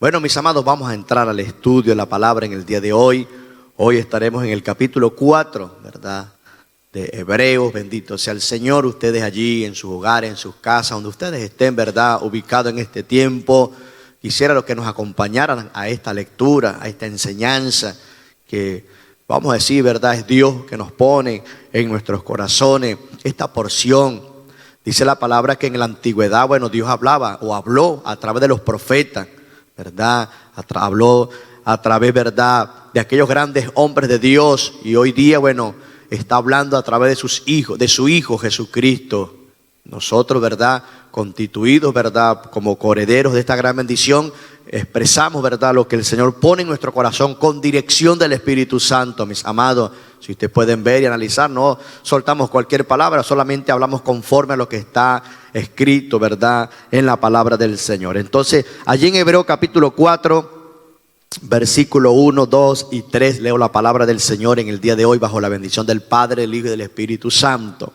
Bueno, mis amados, vamos a entrar al estudio de la palabra en el día de hoy. Hoy estaremos en el capítulo 4, ¿verdad? De Hebreos. Bendito sea el Señor. Ustedes allí en sus hogares, en sus casas, donde ustedes estén, ¿verdad? Ubicados en este tiempo. Quisiera los que nos acompañaran a esta lectura, a esta enseñanza que, vamos a decir, ¿verdad? Es Dios que nos pone en nuestros corazones esta porción. Dice la palabra que en la antigüedad, bueno, Dios hablaba o habló a través de los profetas, ¿verdad? Habló a través, ¿verdad?, de aquellos grandes hombres de Dios, y hoy día, bueno, está hablando a través de sus hijos, de su Hijo Jesucristo. Nosotros, ¿verdad?, constituidos, ¿verdad?, como coherederos de esta gran bendición, expresamos, ¿verdad?, lo que el Señor pone en nuestro corazón con dirección del Espíritu Santo, mis amados. Si ustedes pueden ver y analizar, no soltamos cualquier palabra, solamente hablamos conforme a lo que está escrito, ¿verdad?, en la palabra del Señor. Entonces, allí en Hebreos capítulo 4, versículo 1, 2 y 3, leo la palabra del Señor en el día de hoy bajo la bendición del Padre, el Hijo y del Espíritu Santo.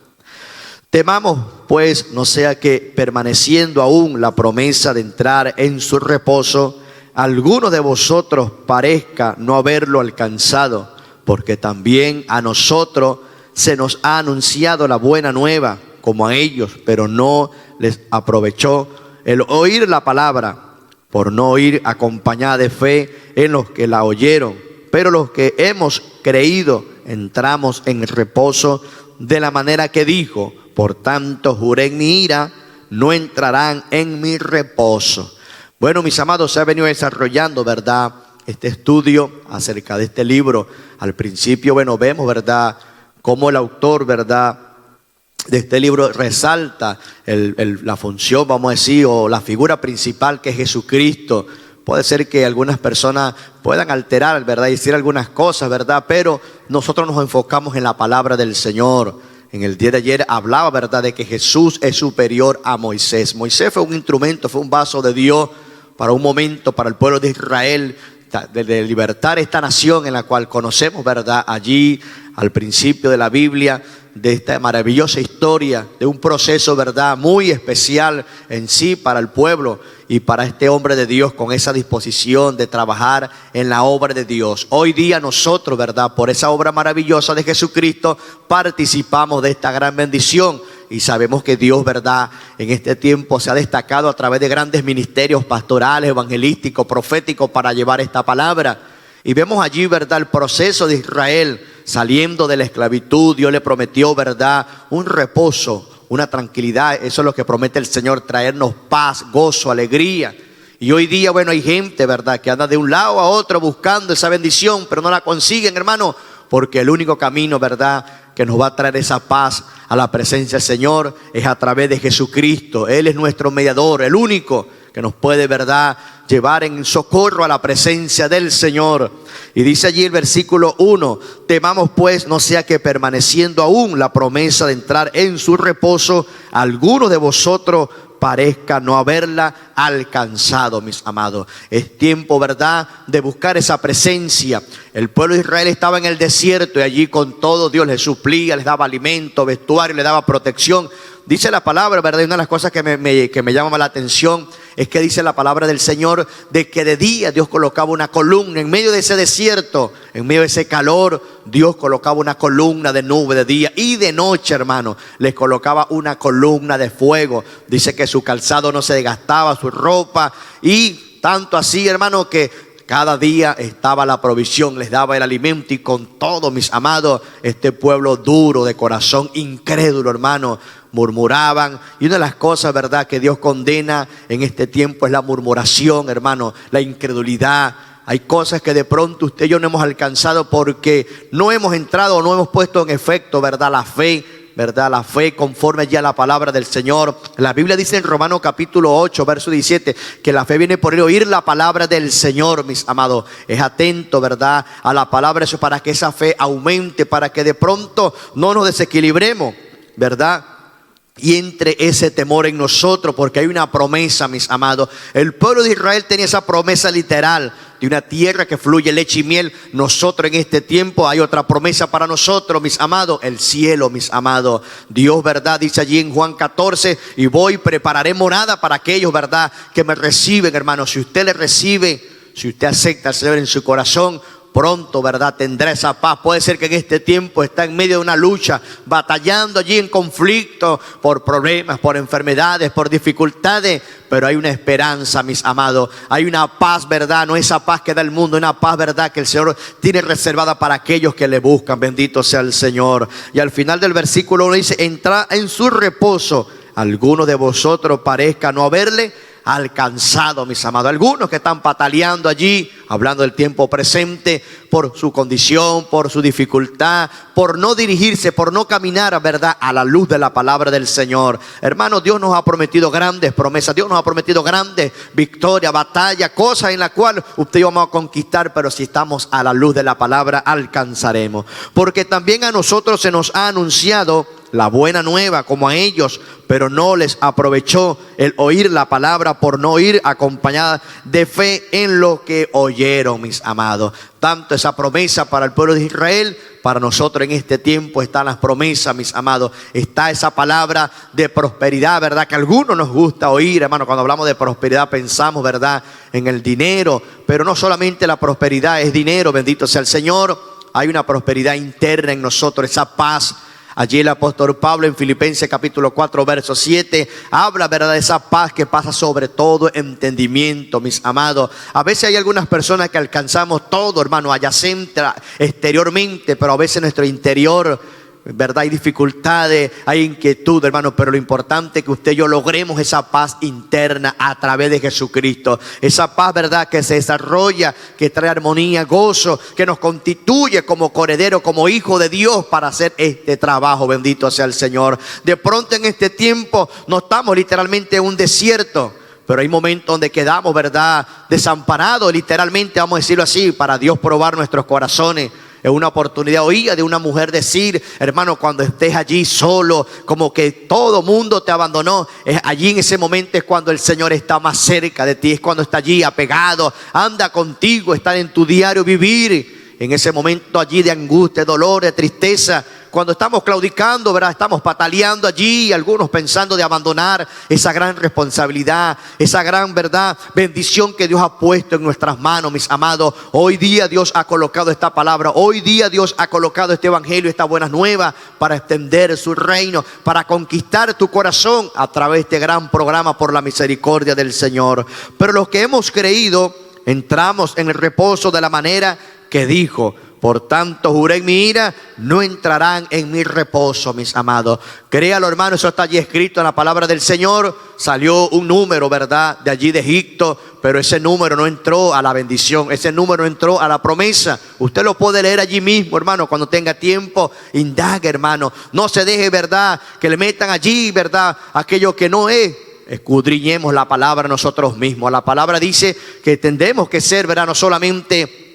Temamos, pues, no sea que permaneciendo aún la promesa de entrar en su reposo, alguno de vosotros parezca no haberlo alcanzado, porque también a nosotros se nos ha anunciado la buena nueva, como a ellos, pero no les aprovechó el oír la palabra, por no oír acompañada de fe en los que la oyeron. Pero los que hemos creído entramos en reposo de la manera que dijo: por tanto juré en mi ira, no entrarán en mi reposo. Bueno, mis amados, se ha venido desarrollando, ¿verdad?, este estudio acerca de este libro. Al principio, bueno, vemos, ¿verdad?, cómo el autor, ¿verdad?, de este libro resalta la función, vamos a decir, o la figura principal, que es Jesucristo. Puede ser que algunas personas puedan alterar, ¿verdad?, y decir algunas cosas, ¿verdad?, pero nosotros nos enfocamos en la palabra del Señor. En el día de ayer hablaba, ¿verdad?, de que Jesús es superior a Moisés. Moisés fue un instrumento, fue un vaso de Dios para un momento, para el pueblo de Israel, de libertar esta nación en la cual conocemos, ¿verdad?, allí al principio de la Biblia, de esta maravillosa historia, de un proceso, ¿verdad?, muy especial en sí para el pueblo y para este hombre de Dios, con esa disposición de trabajar en la obra de Dios. Hoy día nosotros, ¿verdad?, por esa obra maravillosa de Jesucristo, participamos de esta gran bendición. Y sabemos que Dios, ¿verdad?, en este tiempo se ha destacado a través de grandes ministerios pastorales, evangelísticos, proféticos, para llevar esta palabra. Y vemos allí, ¿verdad?, el proceso de Israel saliendo de la esclavitud. Dios le prometió, ¿verdad?, un reposo, una tranquilidad. Eso es lo que promete el Señor, traernos paz, gozo, alegría. Y hoy día, bueno, hay gente, ¿verdad?, que anda de un lado a otro buscando esa bendición, pero no la consiguen, hermano, porque el único camino, ¿verdad?, que nos va a traer esa paz a la presencia del Señor es a través de Jesucristo. Él es nuestro mediador, el único que nos puede, ¿verdad?, llevar en socorro a la presencia del Señor. Y dice allí el versículo 1: temamos pues no sea que permaneciendo aún la promesa de entrar en su reposo, alguno de vosotros parezca no haberla alcanzado. Mis amados, es tiempo, ¿verdad?, de buscar esa presencia. El pueblo de Israel estaba en el desierto y allí con todo Dios les suplía, les daba alimento, vestuario, les daba protección. Dice la palabra, ¿verdad?, y una de las cosas que me llama la atención es que dice la palabra del Señor de que de día Dios colocaba una columna en medio de ese desierto, en medio de ese calor. Dios colocaba una columna de nube de día, y de noche, hermano, les colocaba una columna de fuego. Dice que su calzado no se desgastaba, su ropa, y tanto así, hermano, que cada día estaba la provisión, les daba el alimento. Y con todo, mis amados, este pueblo duro de corazón, incrédulo, hermano, murmuraban. Y una de las cosas, ¿verdad?, que Dios condena en este tiempo es la murmuración, hermano, la incredulidad. Hay cosas que de pronto usted y yo no hemos alcanzado porque no hemos entrado o no hemos puesto en efecto, ¿verdad?, la fe, ¿verdad?, la fe conforme ya a la palabra del Señor. La Biblia dice en Romanos capítulo 8, verso 17, que la fe viene por el oír la palabra del Señor, mis amados. Es atento, ¿verdad?, a la palabra, eso, para que esa fe aumente, para que de pronto no nos desequilibremos, ¿verdad? y entre ese temor en nosotros, porque hay una promesa, mis amados. El pueblo de Israel tenía esa promesa literal de una tierra que fluye leche y miel. Nosotros en este tiempo hay otra promesa para nosotros, mis amados, el cielo, mis amados. Dios, verdad, dice allí en Juan 14, y voy, prepararé morada para aquellos, verdad, que me reciben, hermano. Si usted le recibe, si usted acepta al Señor en su corazón, pronto, verdad, tendrá esa paz. Puede ser que en este tiempo está en medio de una lucha, batallando allí en conflicto, por problemas, por enfermedades, por dificultades, pero hay una esperanza, mis amados. Hay una paz, verdad, no esa paz que da el mundo, una paz, verdad, que el Señor tiene reservada para aquellos que le buscan. Bendito sea el Señor. Y al final del versículo 1 dice: entrad en su reposo. Alguno de vosotros parezca no haberle alcanzado, mis amados. Algunos que están pataleando allí, hablando del tiempo presente, por su condición, por su dificultad, por no dirigirse, por no caminar, verdad, a la luz de la palabra del Señor. Hermanos, Dios nos ha prometido grandes promesas, Dios nos ha prometido grandes victorias, batallas, cosas en las cuales usted y yo vamos a conquistar, pero si estamos a la luz de la palabra, alcanzaremos. Porque también a nosotros se nos ha anunciado la buena nueva como a ellos, pero no les aprovechó el oír la palabra por no ir acompañada de fe en lo que oyeron, mis amados. Tanto esa promesa para el pueblo de Israel, para nosotros en este tiempo están las promesas, mis amados. Está esa palabra de prosperidad, verdad, que a algunos nos gusta oír, hermano. Cuando hablamos de prosperidad pensamos, verdad, en el dinero, pero no solamente la prosperidad es dinero, bendito sea el Señor. Hay una prosperidad interna en nosotros, esa paz. Allí el apóstol Pablo en Filipenses capítulo 4 verso 7 habla, verdad, de esa paz que pasa sobre todo entendimiento, mis amados. A veces hay algunas personas que alcanzamos todo, hermano, adyacente, exteriormente, pero a veces nuestro interior, verdad, hay dificultades, hay inquietud, hermano, pero lo importante es que usted y yo logremos esa paz interna a través de Jesucristo. Esa paz, verdad, que se desarrolla, que trae armonía, gozo, que nos constituye como coherederos, como hijo de Dios para hacer este trabajo. Bendito sea el Señor. De pronto en este tiempo no estamos literalmente en un desierto, pero hay momentos donde quedamos, verdad, desamparados, literalmente, vamos a decirlo así, para Dios probar nuestros corazones. Es una oportunidad. Oía de una mujer decir, hermano, cuando estés allí solo, como que todo mundo te abandonó, allí en ese momento es cuando el Señor está más cerca de ti, es cuando está allí apegado, anda contigo, está en tu diario vivir. En ese momento allí de angustia, de dolor, de tristeza, cuando estamos claudicando, ¿verdad? Estamos pataleando allí, algunos pensando de abandonar esa gran responsabilidad, esa gran, verdad, bendición que Dios ha puesto en nuestras manos, mis amados. Hoy día Dios ha colocado esta palabra, hoy día Dios ha colocado este evangelio, esta buena nueva para extender su reino, para conquistar tu corazón a través de este gran programa por la misericordia del Señor. Pero los que hemos creído, entramos en el reposo de la manera que dijo: por tanto juré en mi ira, no entrarán en mi reposo, mis amados. Créalo, hermano, eso está allí escrito en la palabra del Señor. Salió un número, verdad, de allí de Egipto, pero ese número no entró a la bendición, ese número entró a la promesa. Usted lo puede leer allí mismo, hermano, cuando tenga tiempo. Indague, hermano, no se deje, verdad, que le metan allí, verdad, aquello que no es. Escudriñemos la palabra nosotros mismos. La palabra dice que tendremos que ser, verdad, no solamente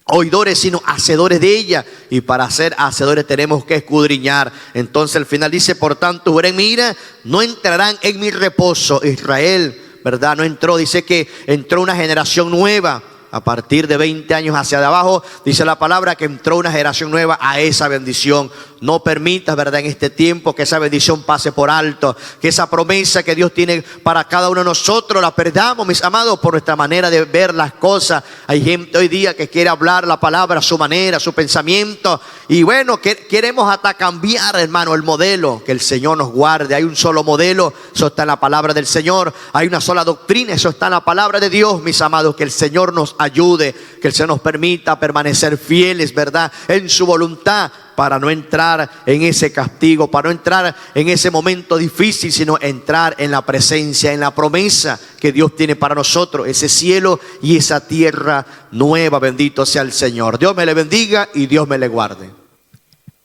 oidores, sino hacedores de ella. Y para ser hacedores tenemos que escudriñar. Entonces al final dice: por tanto juré en mi ira, no entrarán en mi reposo. Israel, verdad, no entró. Dice que entró una generación nueva. A partir de 20 años hacia abajo, dice la palabra que entró una generación nueva a esa bendición. No permitas, verdad, en este tiempo que esa bendición pase por alto, que esa promesa que Dios tiene para cada uno de nosotros la perdamos, mis amados, por nuestra manera de ver las cosas. Hay gente hoy día que quiere hablar la palabra a su manera, a su pensamiento, y bueno, queremos hasta cambiar, hermano, el modelo. Que el Señor nos guarde. Hay un solo modelo, eso está en la palabra del Señor. Hay una sola doctrina, eso está en la palabra de Dios, mis amados. Que el Señor nos ayude, que el Señor nos permita permanecer fieles, verdad, en su voluntad, para no entrar en ese castigo, para no entrar en ese momento difícil, sino entrar en la presencia, en la promesa que Dios tiene para nosotros, ese cielo y esa tierra nueva. Bendito sea el Señor. Dios me le bendiga y Dios me le guarde.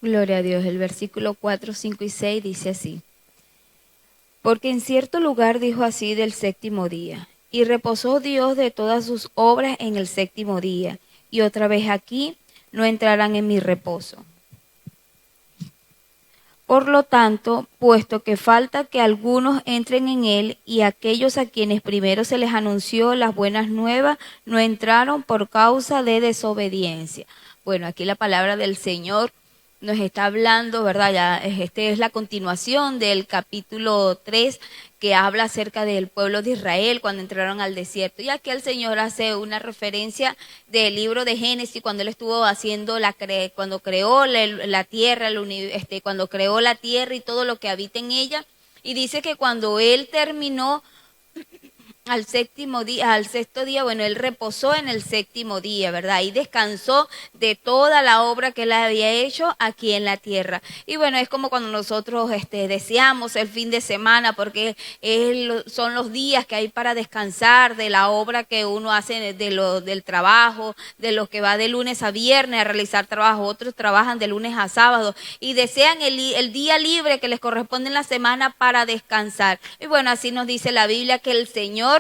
Gloria a Dios. El versículo 4, 5 y 6 dice así: porque en cierto lugar dijo así del séptimo día, y reposó Dios de todas sus obras en el séptimo día, y otra vez aquí: no entrarán en mi reposo. Por lo tanto, puesto que falta que algunos entren en él, y aquellos a quienes primero se les anunció las buenas nuevas no entraron por causa de desobediencia. Bueno, aquí la palabra del Señor nos está hablando, ¿verdad? Ya este es la continuación del capítulo 3, que habla acerca del pueblo de Israel cuando entraron al desierto. Y aquí el Señor hace una referencia del libro de Génesis, cuando él estuvo haciendo cuando creó la tierra, cuando creó la tierra y todo lo que habita en ella. Y dice que cuando él terminó al sexto día, bueno, él reposó en el séptimo día, ¿verdad? Y descansó de toda la obra que él había hecho aquí en la tierra. Y bueno, es como cuando nosotros deseamos el fin de semana, porque son los días que hay para descansar de la obra que uno hace del trabajo, de lo que va de lunes a viernes a realizar trabajo. Otros trabajan de lunes a sábado y desean el día libre que les corresponde en la semana para descansar. Y bueno, así nos dice la Biblia que el Señor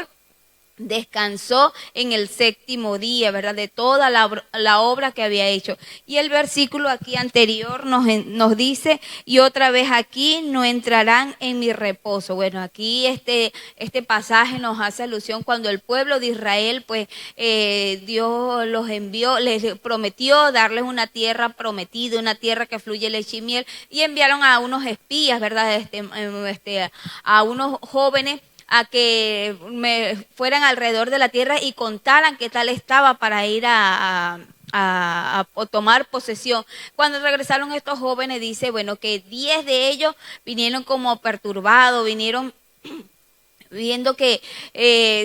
descansó en el séptimo día, ¿verdad? De toda la obra que había hecho. Y el versículo aquí anterior nos dice, y otra vez aquí no entrarán en mi reposo. Bueno, aquí este pasaje nos hace alusión cuando el pueblo de Israel, pues Dios los envió, les prometió darles una tierra prometida, una tierra que fluye leche y miel, y enviaron a unos espías, ¿verdad? A unos jóvenes a que me fueran alrededor de la tierra y contaran qué tal estaba para ir a tomar posesión. Cuando regresaron estos jóvenes, dice, bueno, que 10 de ellos vinieron como perturbados, vinieron viendo que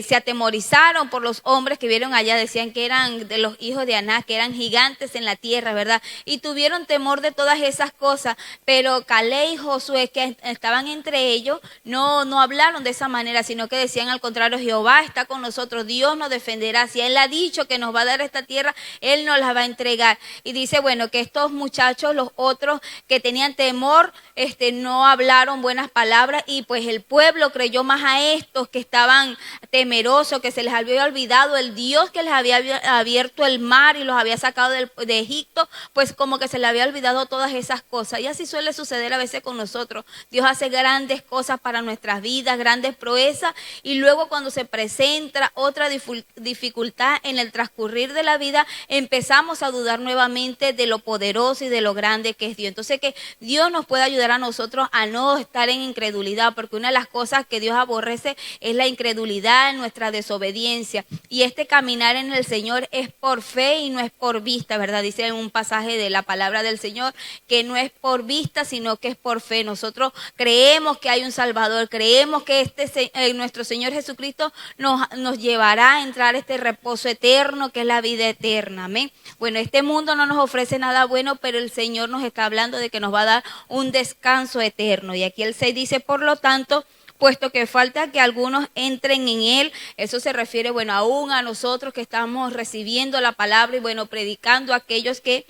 se atemorizaron por los hombres que vieron allá, decían que eran de los hijos de Aná, que eran gigantes en la tierra, ¿verdad? Y tuvieron temor de todas esas cosas, pero Caleb y Josué, que estaban entre ellos, no hablaron de esa manera, sino que decían al contrario, Jehová está con nosotros, Dios nos defenderá, si Él ha dicho que nos va a dar esta tierra, Él nos la va a entregar. Y dice, bueno, que estos muchachos, los otros que tenían temor, no hablaron buenas palabras, y pues el pueblo creyó más a estos que estaban temerosos, que se les había olvidado el Dios que les había abierto el mar y los había sacado de Egipto, pues como que se les había olvidado todas esas cosas. Y así suele suceder a veces con nosotros. Dios hace grandes cosas para nuestras vidas, grandes proezas, y luego cuando se presenta otra dificultad en el transcurrir de la vida, empezamos a dudar nuevamente de lo poderoso y de lo grande que es Dios. Entonces que Dios nos puede ayudar a nosotros a no estar en incredulidad, porque una de las cosas que Dios aborrece es la incredulidad, nuestra desobediencia. Y caminar en el Señor es por fe y no es por vista, ¿verdad? Dice en un pasaje de la palabra del Señor que no es por vista, sino que es por fe. Nosotros creemos que hay un Salvador, creemos que nuestro Señor Jesucristo nos llevará a entrar a este reposo eterno que es la vida eterna. Amén. Bueno, este mundo no nos ofrece nada bueno, pero el Señor nos está hablando de que nos va a dar un descanso eterno. Y aquí el 6 dice, por lo tanto, puesto que falta que algunos entren en él, eso se refiere, bueno, aún a nosotros que estamos recibiendo la palabra y, bueno, predicando a aquellos que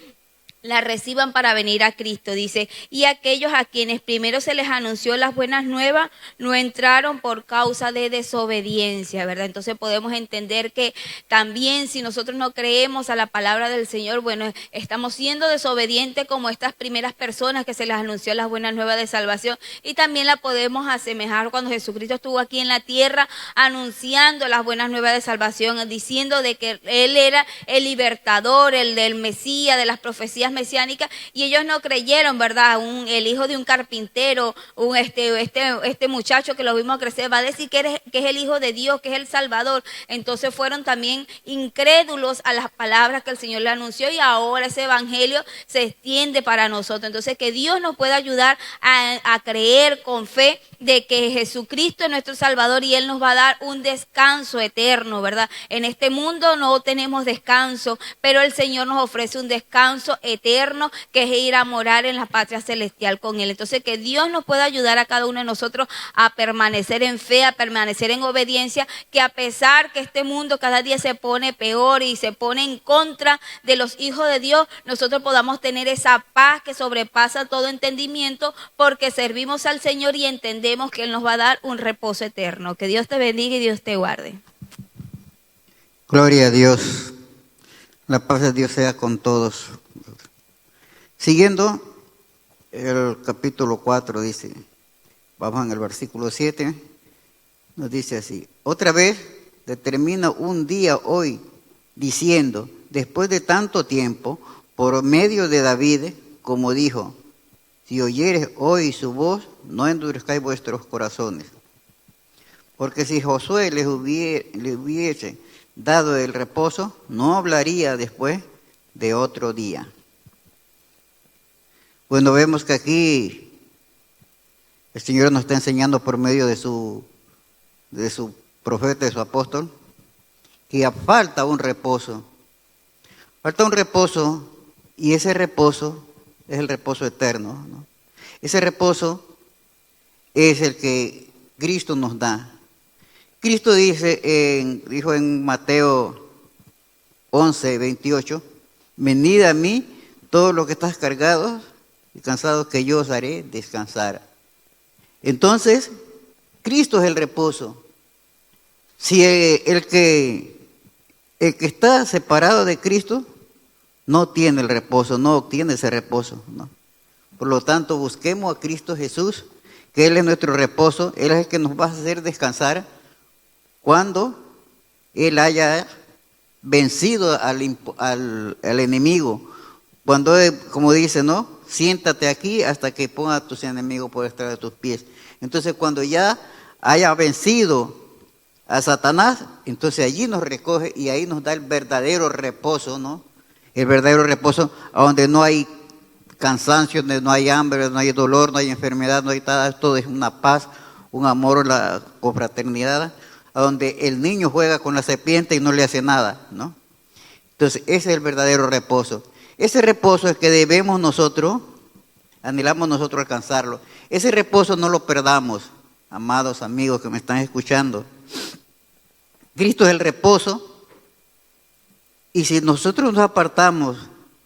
la reciban para venir a Cristo, dice, y aquellos a quienes primero se les anunció las buenas nuevas no entraron por causa de desobediencia, ¿verdad? Entonces podemos entender que también si nosotros no creemos a la palabra del Señor, bueno, estamos siendo desobedientes como estas primeras personas que se les anunció las buenas nuevas de salvación, y también la podemos asemejar cuando Jesucristo estuvo aquí en la tierra anunciando las buenas nuevas de salvación, diciendo de que Él era el libertador, el del Mesías, de las profecías mesiánicas, y ellos no creyeron, ¿verdad? El hijo de un carpintero, este muchacho que lo vimos crecer, va a decir que es el hijo de Dios, que es el Salvador. Entonces fueron también incrédulos a las palabras que el Señor le anunció, y ahora ese evangelio se extiende para nosotros. Entonces que Dios nos pueda ayudar a creer con fe de que Jesucristo es nuestro Salvador y Él nos va a dar un descanso eterno, ¿verdad? En este mundo no tenemos descanso, pero el Señor nos ofrece un descanso eterno, que es ir a morar en la patria celestial con Él. Entonces que Dios nos pueda ayudar a cada uno de nosotros a permanecer en fe, a permanecer en obediencia, que a pesar que este mundo cada día se pone peor y se pone en contra de los hijos de Dios, nosotros podamos tener esa paz que sobrepasa todo entendimiento, porque servimos al Señor y entendemos que Él nos va a dar un reposo eterno. Que Dios te bendiga y Dios te guarde. Gloria a Dios. La paz de Dios sea con todos. Siguiendo el capítulo 4 dice, vamos en el versículo 7, nos dice así: otra vez determina un día hoy, diciendo, después de tanto tiempo, por medio de David, como dijo, si oyeres hoy su voz, no endurezcáis vuestros corazones. Porque si Josué le hubiese dado el reposo, no hablaría después de otro día. Bueno, vemos que aquí el Señor nos está enseñando por medio de su profeta, de su apóstol, que falta un reposo. Falta un reposo, y ese reposo es el reposo eterno, ¿no? Ese reposo es el que Cristo nos da. Cristo dijo en Mateo 11, 28, venid a mí todos los que están cargados y cansados, que yo os haré descansar. Entonces, Cristo es el reposo. Si el que está separado de Cristo no tiene el reposo, no obtiene ese reposo, ¿no? Por lo tanto, busquemos a Cristo Jesús, que Él es nuestro reposo. Él es el que nos va a hacer descansar cuando Él haya vencido al enemigo. Cuando, como dice, ¿no? Siéntate aquí hasta que ponga a tus enemigos por detrás de tus pies. Entonces, cuando ya haya vencido a Satanás, entonces allí nos recoge y ahí nos da el verdadero reposo, ¿no? El verdadero reposo, a donde no hay cansancio, donde no hay hambre, no hay dolor, no hay enfermedad, no hay nada. Todo es una paz, un amor, la confraternidad, a donde el niño juega con la serpiente y no le hace nada, ¿no? Entonces, ese es el verdadero reposo. Ese reposo es que debemos nosotros, anhelamos nosotros alcanzarlo. Ese reposo no lo perdamos, amados amigos que me están escuchando. Cristo es el reposo, y si nosotros nos apartamos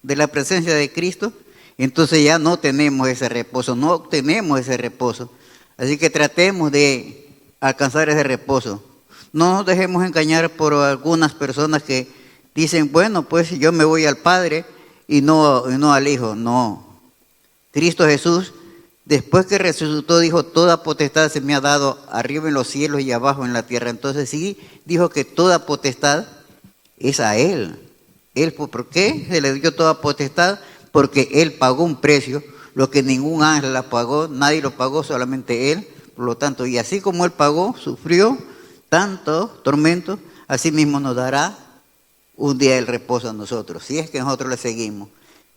de la presencia de Cristo, entonces ya no tenemos ese reposo, no obtenemos ese reposo. Así que tratemos de alcanzar ese reposo. No nos dejemos engañar por algunas personas que dicen, bueno, pues yo me voy al Padre y no al Hijo. No. Cristo Jesús, después que resucitó, dijo, toda potestad se me ha dado arriba en los cielos y abajo en la tierra. Entonces sí, dijo que toda potestad es a Él. ¿Por qué se le dio toda potestad? Porque Él pagó un precio, lo que ningún ángel la pagó, nadie lo pagó, solamente Él. Por lo tanto, y así como Él pagó, sufrió tanto tormento, así mismo nos dará un día el reposo a nosotros, si es que nosotros le seguimos.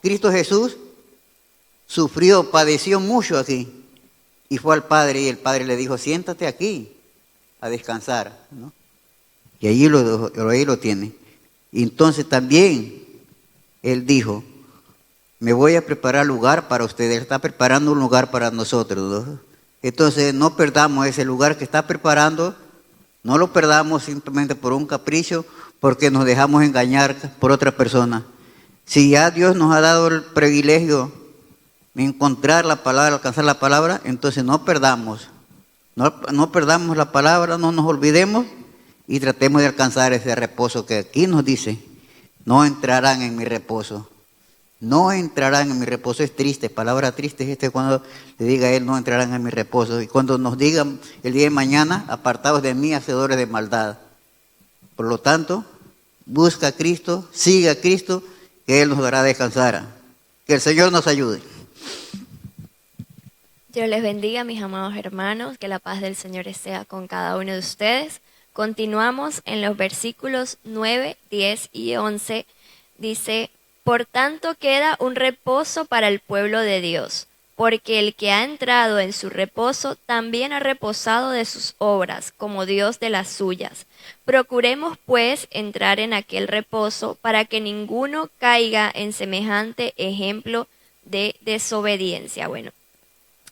Cristo Jesús sufrió, padeció mucho aquí, y fue al Padre, y el Padre le dijo, siéntate aquí a descansar, ¿no? Y allí lo tiene. Y entonces también Él dijo, me voy a preparar lugar para ustedes. Él está preparando un lugar para nosotros, ¿no? Entonces no perdamos ese lugar que está preparando, no lo perdamos simplemente por un capricho, porque nos dejamos engañar por otra persona. Si ya Dios nos ha dado el privilegio de encontrar la palabra, alcanzar la palabra, entonces no perdamos la palabra, no nos olvidemos y tratemos de alcanzar ese reposo que aquí nos dice, no entrarán en mi reposo. No entrarán en mi reposo. Es triste, palabra triste es cuando le diga a Él, no entrarán en mi reposo. Y cuando nos digan el día de mañana, apartados de mí, hacedores de maldad. Por lo tanto, busca a Cristo, siga a Cristo, que Él nos dará descansar. Que el Señor nos ayude. Dios les bendiga, mis amados hermanos, que la paz del Señor sea con cada uno de ustedes. Continuamos en los versículos 9, 10 y 11. Dice, por tanto queda un reposo para el pueblo de Dios, porque el que ha entrado en su reposo también ha reposado de sus obras, como Dios de las suyas. Procuremos pues entrar en aquel reposo, para que ninguno caiga en semejante ejemplo de desobediencia. Bueno,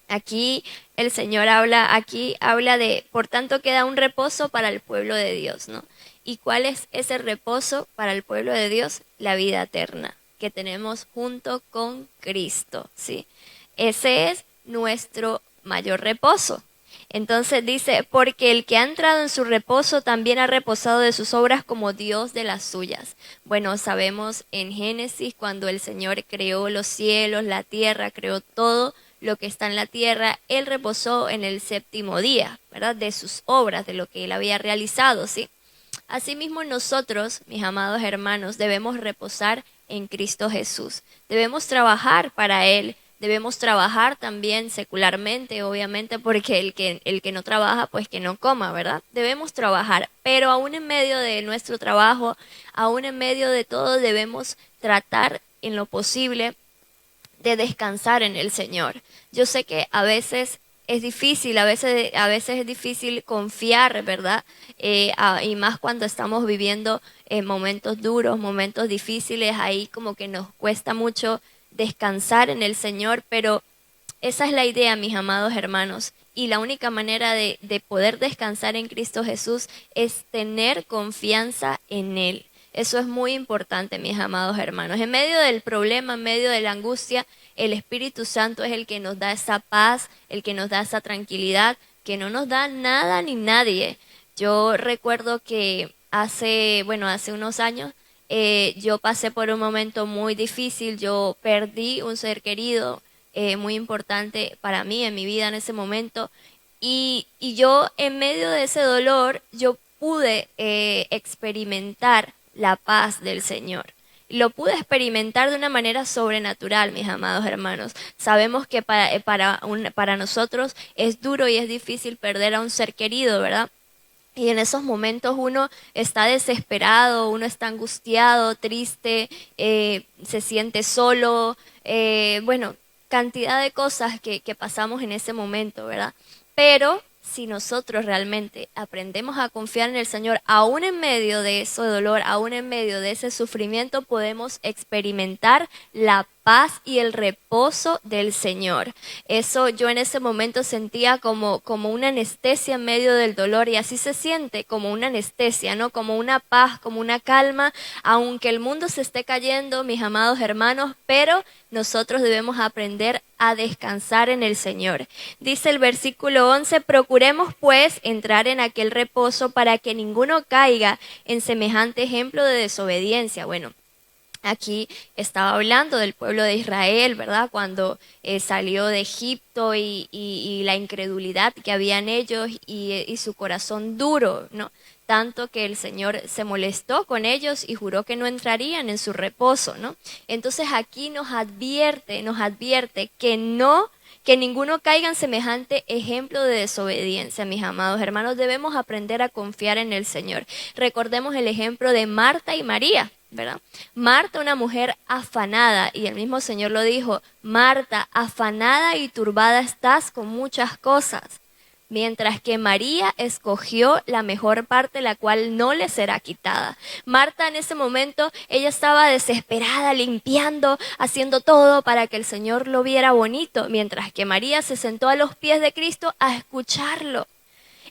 aquí el Señor habla de, por tanto queda un reposo para el pueblo de Dios, ¿no? ¿Y cuál es ese reposo para el pueblo de Dios? La vida eterna que tenemos junto con Cristo, ¿sí? Ese es nuestro mayor reposo. Entonces dice, porque el que ha entrado en su reposo también ha reposado de sus obras como Dios de las suyas. Bueno, sabemos en Génesis, cuando el Señor creó los cielos, la tierra, creó todo, lo que está en la tierra, Él reposó en el séptimo día, ¿verdad? De sus obras, de lo que Él había realizado, ¿sí? Asimismo nosotros, mis amados hermanos, debemos reposar en Cristo Jesús. Debemos trabajar para Él. Debemos trabajar también secularmente, obviamente, porque el que no trabaja, pues que no coma, ¿verdad? Debemos trabajar, pero aún en medio de nuestro trabajo, aún en medio de todo, debemos tratar en lo posible de descansar en el Señor. Yo sé que a veces es difícil, a veces es difícil confiar, ¿verdad? Y más cuando estamos viviendo momentos duros, momentos difíciles, ahí como que nos cuesta mucho descansar en el Señor, pero esa es la idea, mis amados hermanos. Y la única manera de poder descansar en Cristo Jesús es tener confianza en Él. Eso es muy importante, mis amados hermanos. En medio del problema, en medio de la angustia, el Espíritu Santo es el que nos da esa paz, el que nos da esa tranquilidad, que no nos da nada ni nadie. Yo recuerdo que hace unos años, yo pasé por un momento muy difícil. Yo perdí un ser querido muy importante para mí en mi vida en ese momento. Y yo en medio de ese dolor, yo pude experimentar la paz del Señor. Lo pude experimentar de una manera sobrenatural, mis amados hermanos. Sabemos que para nosotros es duro y es difícil perder a un ser querido, ¿verdad? Y en esos momentos uno está desesperado, uno está angustiado, triste, se siente solo, bueno, cantidad de cosas que pasamos en ese momento, ¿verdad? Pero si nosotros realmente aprendemos a confiar en el Señor, aún en medio de ese dolor, aún en medio de ese sufrimiento, podemos experimentar la paz y el reposo del Señor. Eso yo en ese momento sentía como una anestesia en medio del dolor, y así se siente, como una anestesia, ¿no? Como una paz, como una calma, aunque el mundo se esté cayendo, mis amados hermanos, pero nosotros debemos aprender a descansar en el Señor. Dice el versículo 11, procuremos pues entrar en aquel reposo para que ninguno caiga en semejante ejemplo de desobediencia. Bueno, aquí estaba hablando del pueblo de Israel, ¿verdad? Cuando salió de Egipto y la incredulidad que había en ellos y su corazón duro, ¿no? Tanto que el Señor se molestó con ellos y juró que no entrarían en su reposo, ¿no? Entonces aquí nos advierte que ninguno caiga en semejante ejemplo de desobediencia, mis amados hermanos. Debemos aprender a confiar en el Señor. Recordemos el ejemplo de Marta y María, ¿verdad? Marta, una mujer afanada, y el mismo Señor lo dijo: Marta, afanada y turbada estás con muchas cosas, mientras que María escogió la mejor parte, la cual no le será quitada. Marta en ese momento, ella estaba desesperada, limpiando, haciendo todo para que el Señor lo viera bonito, mientras que María se sentó a los pies de Cristo a escucharlo.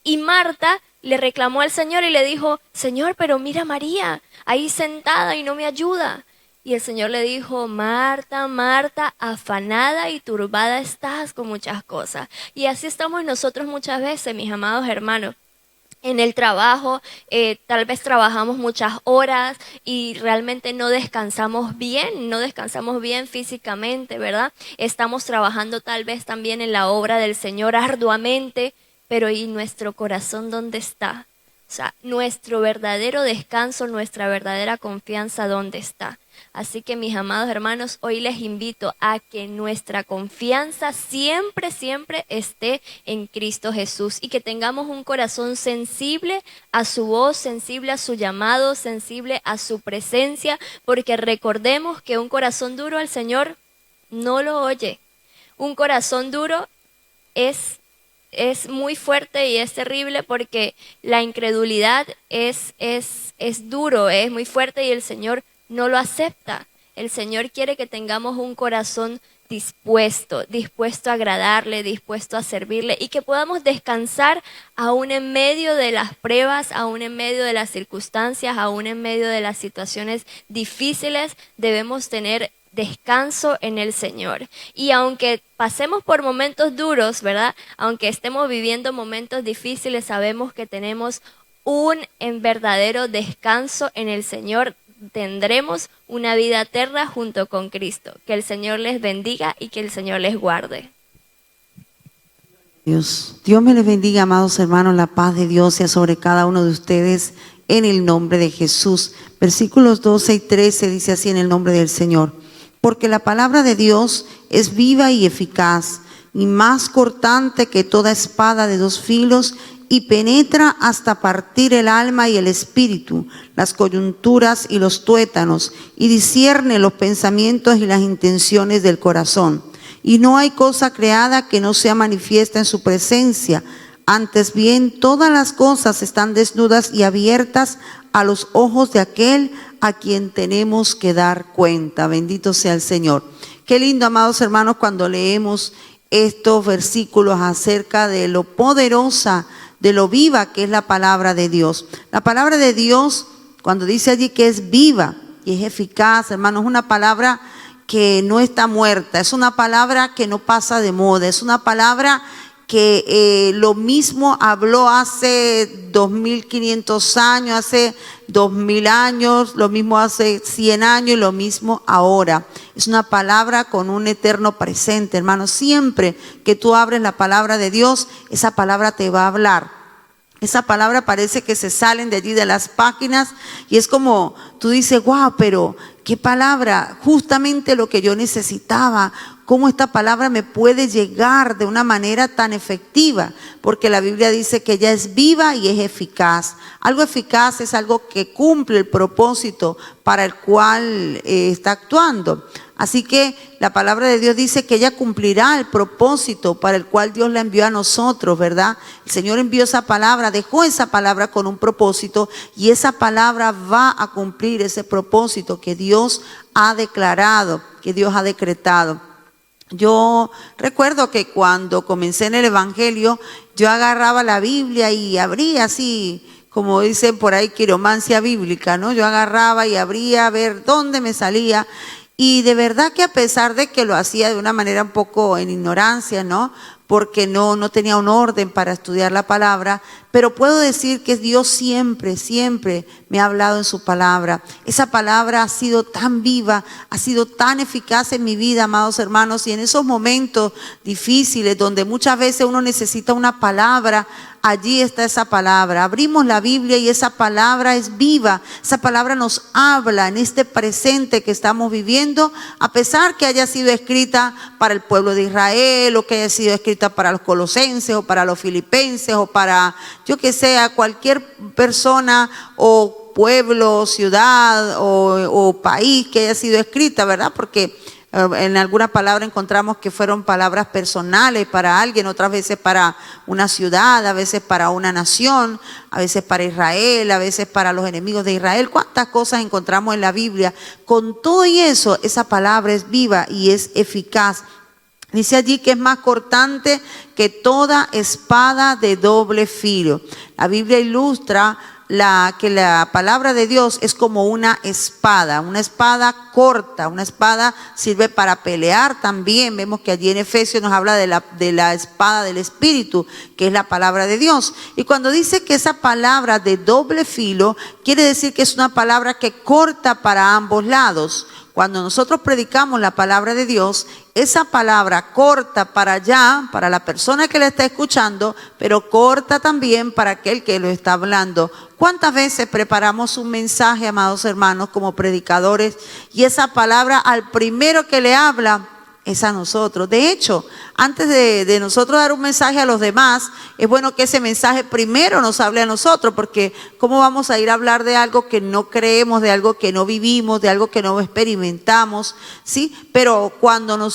Y Marta le reclamó al Señor y le dijo: Señor, pero mira a María ahí sentada y no me ayuda. Y el Señor le dijo: Marta, Marta, afanada y turbada estás con muchas cosas. Y así estamos nosotros muchas veces, mis amados hermanos. En el trabajo, tal vez trabajamos muchas horas y realmente no descansamos bien físicamente, ¿verdad? Estamos trabajando tal vez también en la obra del Señor arduamente, pero ¿y nuestro corazón dónde está? O sea, nuestro verdadero descanso, nuestra verdadera confianza, ¿dónde está? Así que, mis amados hermanos, hoy les invito a que nuestra confianza siempre, siempre esté en Cristo Jesús, y que tengamos un corazón sensible a su voz, sensible a su llamado, sensible a su presencia, porque recordemos que un corazón duro al Señor no lo oye. Un corazón duro es muy fuerte y es terrible, porque la incredulidad es duro, es muy fuerte, y el Señor no lo acepta. El Señor quiere que tengamos un corazón dispuesto a agradarle, dispuesto a servirle, y que podamos descansar aún en medio de las pruebas, aún en medio de las circunstancias, aún en medio de las situaciones difíciles. Debemos tener descanso en el Señor. Y aunque pasemos por momentos duros, ¿verdad? Aunque estemos viviendo momentos difíciles, sabemos que tenemos un verdadero descanso en el Señor. Tendremos una vida eterna junto con Cristo. Que el Señor les bendiga y que el Señor les guarde. Dios me les bendiga, amados hermanos, la paz de Dios sea sobre cada uno de ustedes en el nombre de Jesús. Versículos 12 y 13 dice así en el nombre del Señor. Porque la palabra de Dios es viva y eficaz y más cortante que toda espada de dos filos y penetra hasta partir el alma y el espíritu, las coyunturas y los tuétanos, y discierne los pensamientos y las intenciones del corazón. Y no hay cosa creada que no sea manifiesta en su presencia. Antes bien, todas las cosas están desnudas y abiertas a los ojos de aquel a quien tenemos que dar cuenta. Bendito sea el Señor. Qué lindo, amados hermanos, cuando leemos estos versículos acerca de lo poderosa, de lo viva que es la palabra de Dios. La palabra de Dios, cuando dice allí que es viva y es eficaz, hermanos, es una palabra que no está muerta, es una palabra que no pasa de moda, es una palabra que lo mismo habló hace 2500 años, hace 2000 años, lo mismo hace 100 años y lo mismo ahora. Es una palabra con un eterno presente, hermano. Siempre que tú abres la palabra de Dios, esa palabra te va a hablar. Esa palabra parece que se salen de allí de las páginas y es como tú dices, wow, pero qué palabra, justamente lo que yo necesitaba. ¿Cómo esta palabra me puede llegar de una manera tan efectiva? Porque la Biblia dice que ella es viva y es eficaz. Algo eficaz es algo que cumple el propósito para el cual está actuando. Así que la palabra de Dios dice que ella cumplirá el propósito para el cual Dios la envió a nosotros, ¿verdad? El Señor envió esa palabra, dejó esa palabra con un propósito y esa palabra va a cumplir ese propósito que Dios ha declarado, que Dios ha decretado. Yo recuerdo que cuando comencé en el Evangelio, yo agarraba la Biblia y abría así, como dicen por ahí, quiromancia bíblica, ¿no? Yo agarraba y abría a ver dónde me salía. Y de verdad que a pesar de que lo hacía de una manera un poco en ignorancia, ¿no? Porque no tenía un orden para estudiar la palabra, pero puedo decir que Dios siempre me ha hablado en su palabra. Esa palabra ha sido tan viva, ha sido tan eficaz en mi vida, amados hermanos, y en esos momentos difíciles donde muchas veces uno necesita una palabra, allí está esa palabra. Abrimos la Biblia y esa palabra es viva. Esa palabra nos habla en este presente que estamos viviendo, a pesar que haya sido escrita para el pueblo de Israel o que haya sido escrita para los colosenses o para los filipenses o para, yo que sea, cualquier persona o pueblo, ciudad o país que haya sido escrita, ¿verdad? Porque en alguna palabra encontramos que fueron palabras personales para alguien, otras veces para una ciudad, a veces para una nación, a veces para Israel, a veces para los enemigos de Israel. ¿Cuántas cosas encontramos en la Biblia? Con todo y eso, esa palabra es viva y es eficaz. Dice allí que es más cortante que toda espada de doble filo. La Biblia ilustra que la palabra de Dios es como una espada corta, una espada sirve para pelear también. Vemos que allí en Efesios nos habla de la espada del Espíritu, que es la palabra de Dios. Y cuando dice que esa palabra de doble filo, quiere decir que es una palabra que corta para ambos lados. Cuando nosotros predicamos la palabra de Dios, esa palabra corta para allá, para la persona que la está escuchando, pero corta también para aquel que lo está hablando. ¿Cuántas veces preparamos un mensaje, amados hermanos, como predicadores, y esa palabra al primero que le habla es a nosotros? De hecho, antes de nosotros dar un mensaje a los demás, es bueno que ese mensaje primero nos hable a nosotros, porque ¿cómo vamos a ir a hablar de algo que no creemos, de algo que no vivimos, de algo que no experimentamos? ¿Sí? Pero cuando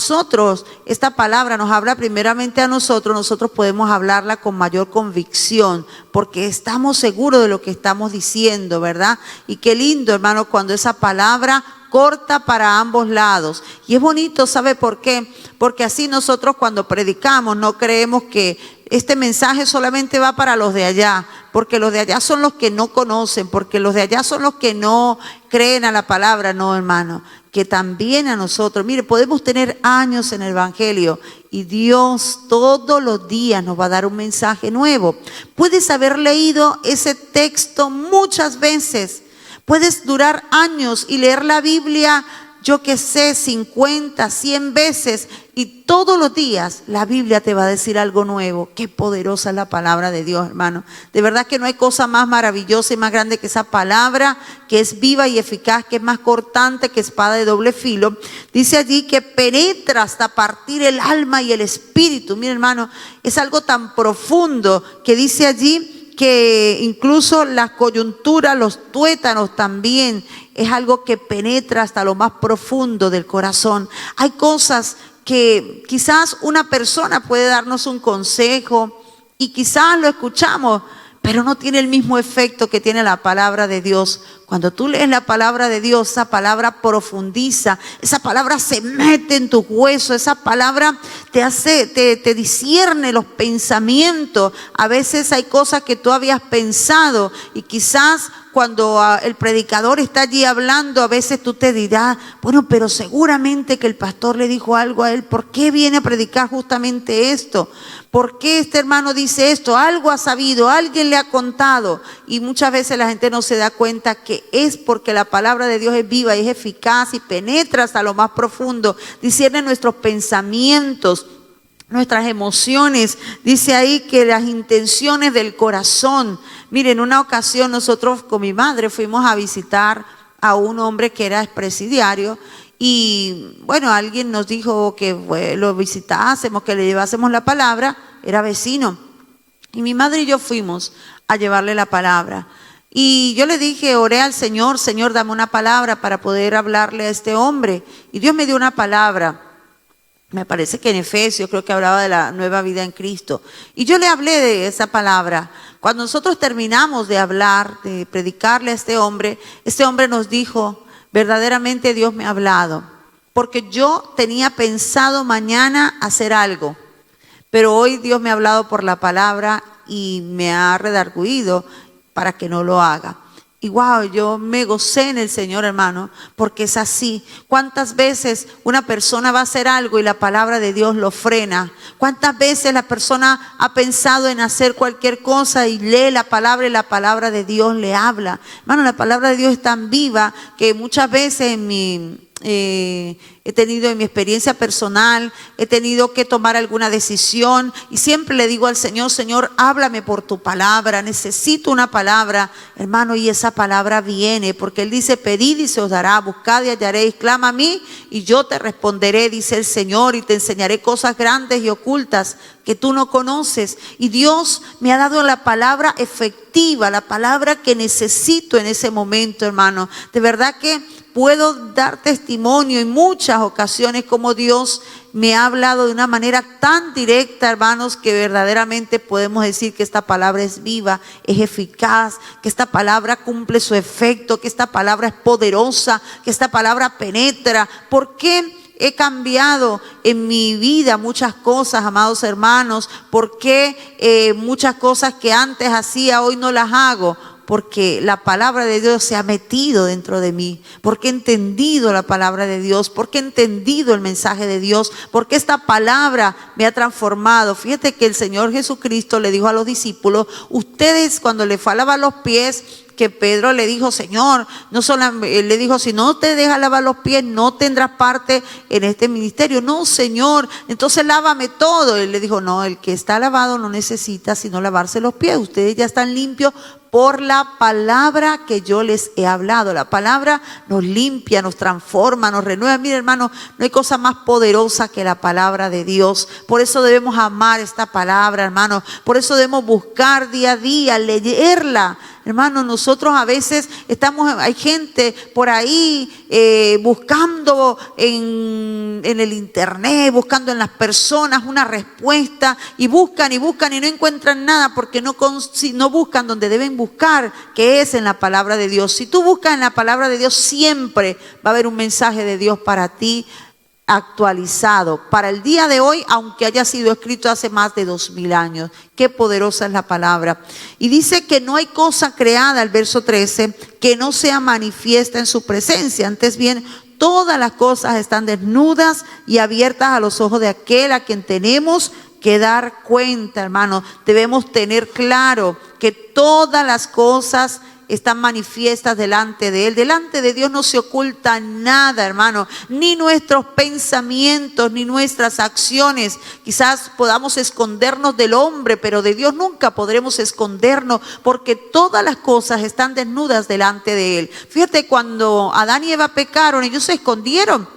esta palabra nos habla primeramente a nosotros, nosotros podemos hablarla con mayor convicción, porque estamos seguros de lo que estamos diciendo, ¿verdad? Y qué lindo, hermano, cuando esa palabra corta para ambos lados. Y es bonito, ¿sabe por qué? Porque así nosotros cuando predicamos no creemos que este mensaje solamente va para los de allá, porque los de allá son los que no conocen, porque los de allá son los que no creen a la palabra. No, hermano, que también a nosotros, mire, podemos tener años en el Evangelio y Dios todos los días nos va a dar un mensaje nuevo. Puedes haber leído ese texto muchas veces. Puedes durar años y leer la Biblia yo que sé, 50, 100 veces, y todos los días la Biblia te va a decir algo nuevo. Qué poderosa es la palabra de Dios, hermano. De verdad que no hay cosa más maravillosa y más grande que esa palabra, que es viva y eficaz, que es más cortante que espada de doble filo. Dice allí que penetra hasta partir el alma y el espíritu. Mira, hermano, es algo tan profundo que dice allí que incluso las coyunturas, los tuétanos también, es algo que penetra hasta lo más profundo del corazón. Hay cosas que quizás una persona puede darnos un consejo y quizás lo escuchamos, pero no tiene el mismo efecto que tiene la palabra de Dios. Cuando tú lees la palabra de Dios, esa palabra profundiza, esa palabra se mete en tus huesos, esa palabra te discierne los pensamientos. A veces hay cosas que tú habías pensado y quizás cuando el predicador está allí hablando, a veces tú te dirás, bueno, pero seguramente que el pastor le dijo algo a él. ¿Por qué viene a predicar justamente esto? ¿Por qué este hermano dice esto? Algo ha sabido, alguien le ha contado. Y muchas veces la gente no se da cuenta que es porque la palabra de Dios es viva y es eficaz y penetra hasta lo más profundo. Discierne nuestros pensamientos, nuestras emociones. Dice ahí que las intenciones del corazón. Miren, en una ocasión nosotros con mi madre fuimos a visitar a un hombre que era expresidiario. Y bueno, alguien nos dijo que lo visitásemos, que le llevásemos la palabra. Era vecino. Y mi madre y yo fuimos a llevarle la palabra. Y yo le dije, oré al Señor, Señor, dame una palabra para poder hablarle a este hombre. Y Dios me dio una palabra. Me parece que en Efesios, creo que hablaba de la nueva vida en Cristo. Y yo le hablé de esa palabra. Cuando nosotros terminamos de hablar, de predicarle a este hombre nos dijo, verdaderamente Dios me ha hablado. Porque yo tenía pensado mañana hacer algo. Pero hoy Dios me ha hablado por la palabra y me ha redarguido para que no lo haga. Y wow, yo me gocé en el Señor, hermano, porque es así. ¿Cuántas veces una persona va a hacer algo y la palabra de Dios lo frena? ¿Cuántas veces la persona ha pensado en hacer cualquier cosa y lee la palabra y la palabra de Dios le habla? Hermano, la palabra de Dios es tan viva que muchas veces he tenido en mi experiencia personal, he tenido que tomar alguna decisión y siempre le digo al Señor, Señor, háblame por tu palabra, necesito una palabra, hermano, y esa palabra viene, porque Él dice, pedid y se os dará, buscad y hallaréis, clama a mí y yo te responderé, dice el Señor, y te enseñaré cosas grandes y ocultas que tú no conoces. Y Dios me ha dado la palabra efectiva, la palabra que necesito en ese momento, hermano. De verdad que puedo dar testimonio en muchas ocasiones como Dios me ha hablado de una manera tan directa, hermanos, que verdaderamente podemos decir que esta palabra es viva, es eficaz, que esta palabra cumple su efecto, que esta palabra es poderosa, que esta palabra penetra. ¿Por qué he cambiado en mi vida muchas cosas, amados hermanos? ¿Por qué muchas cosas que antes hacía hoy no las hago? Porque la palabra de Dios se ha metido dentro de mí, porque he entendido la palabra de Dios, porque he entendido el mensaje de Dios, porque esta palabra me ha transformado. Fíjate que el Señor Jesucristo le dijo a los discípulos, ustedes cuando le fue a lavar los pies, que Pedro le dijo, Señor, él le dijo, si no te deja lavar los pies, no tendrás parte en este ministerio. No, Señor, entonces lávame todo. Él le dijo, no, el que está lavado no necesita sino lavarse los pies. Ustedes ya están limpios por la palabra que yo les he hablado. La palabra nos limpia, nos transforma, nos renueva. Mire, hermano, no hay cosa más poderosa que la palabra de Dios. Por eso debemos amar esta palabra, hermano. Por eso debemos buscar día a día, leerla. Hermano, nosotros a veces hay gente por ahí buscando en el internet, buscando en las personas una respuesta y buscan y no encuentran nada porque no buscan donde deben buscar, que es en la palabra de Dios. Si tú buscas en la palabra de Dios, siempre va a haber un mensaje de Dios para ti, actualizado para el día de hoy, aunque haya sido escrito hace más de 2000 años. Qué poderosa es la palabra. Y dice que no hay cosa creada, el verso 13, que no sea manifiesta en su presencia. Antes bien, todas las cosas están desnudas y abiertas a los ojos de aquel a quien tenemos que dar cuenta, hermano. Debemos tener claro que todas las cosas están manifiestas delante de Él. Delante de Dios no se oculta nada, hermano, ni nuestros pensamientos, ni nuestras acciones. Quizás podamos escondernos del hombre, pero de Dios nunca podremos escondernos, porque todas las cosas están desnudas delante de Él. Fíjate, cuando Adán y Eva pecaron, ellos se escondieron.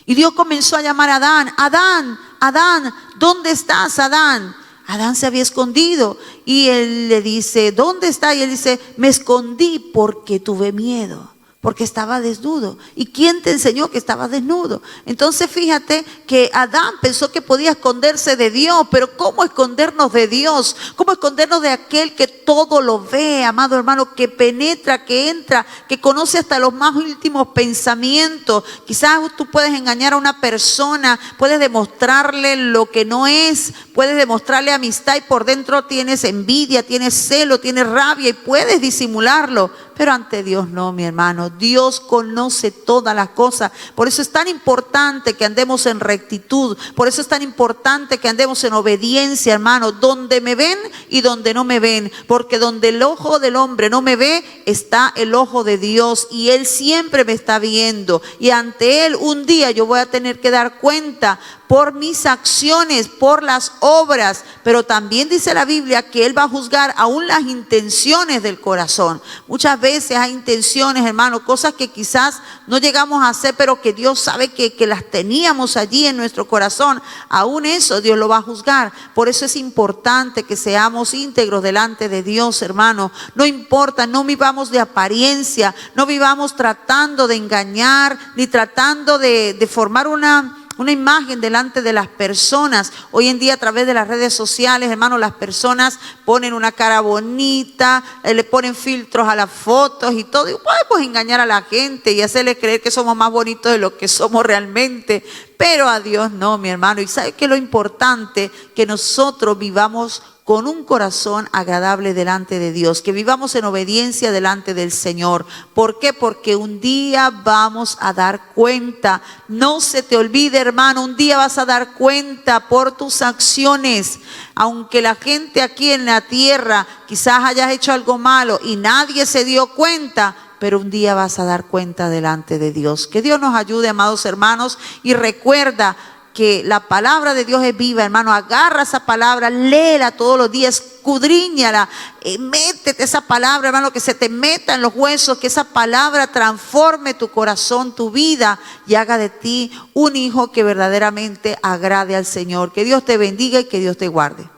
Y Dios comenzó a llamar a Adán: Adán, Adán, ¿dónde estás, Adán? Adán se había escondido y él le dice: ¿dónde está? Y él dice: me escondí porque tuve miedo, porque estaba desnudo. ¿Y quién te enseñó que estaba desnudo? Entonces fíjate que Adán pensó que podía esconderse de Dios, pero ¿cómo escondernos de Dios? ¿Cómo escondernos de aquel que todo lo ve, amado hermano, que penetra, que entra, que conoce hasta los más íntimos pensamientos? Quizás tú puedes engañar a una persona, puedes demostrarle lo que no es, puedes demostrarle amistad y por dentro tienes envidia, tienes celo, tienes rabia y puedes disimularlo. Pero ante Dios no, mi hermano. Dios conoce todas las cosas. Por eso es tan importante que andemos en rectitud. Por eso es tan importante que andemos en obediencia, hermano. Donde me ven y donde no me ven. Porque donde el ojo del hombre no me ve, está el ojo de Dios. Y Él siempre me está viendo. Y ante Él un día yo voy a tener que dar cuenta por mis acciones, por las obras. Pero también dice la Biblia que Él va a juzgar aún las intenciones del corazón. Muchas veces hay intenciones, hermano, cosas que quizás no llegamos a hacer, pero que Dios sabe que las teníamos allí en nuestro corazón. Aún eso Dios lo va a juzgar. Por eso es importante que seamos íntegros delante de Dios, hermano. No importa, no vivamos de apariencia, no vivamos tratando de engañar, ni tratando de formar una imagen delante de las personas. Hoy en día a través de las redes sociales, hermano, las personas ponen una cara bonita, le ponen filtros a las fotos y todo. Y podemos engañar a la gente y hacerle creer que somos más bonitos de lo que somos realmente. Pero a Dios no, mi hermano. Y ¿sabe qué es lo importante? Que nosotros vivamos con un corazón agradable delante de Dios, que vivamos en obediencia delante del Señor. ¿Por qué? Porque un día vamos a dar cuenta. No se te olvide, hermano, un día vas a dar cuenta por tus acciones. Aunque la gente aquí en la tierra quizás hayas hecho algo malo y nadie se dio cuenta, pero un día vas a dar cuenta delante de Dios. Que Dios nos ayude, amados hermanos, y recuerda que la palabra de Dios es viva, hermano. Agarra esa palabra, léela todos los días, escudriñala, métete esa palabra, hermano, que se te meta en los huesos, que esa palabra transforme tu corazón, tu vida y haga de ti un hijo que verdaderamente agrade al Señor. Que Dios te bendiga y que Dios te guarde.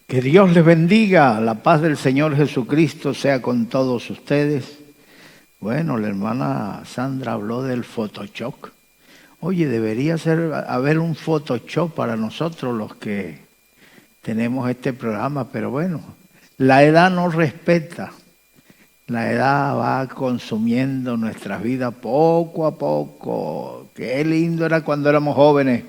Que Dios les bendiga, la paz del Señor Jesucristo sea con todos ustedes. Bueno, la hermana Sandra habló del Photoshop. Oye, debería haber un Photoshop para nosotros los que tenemos este programa, pero bueno, la edad no respeta. La edad va consumiendo nuestras vidas poco a poco. Qué lindo era cuando éramos jóvenes,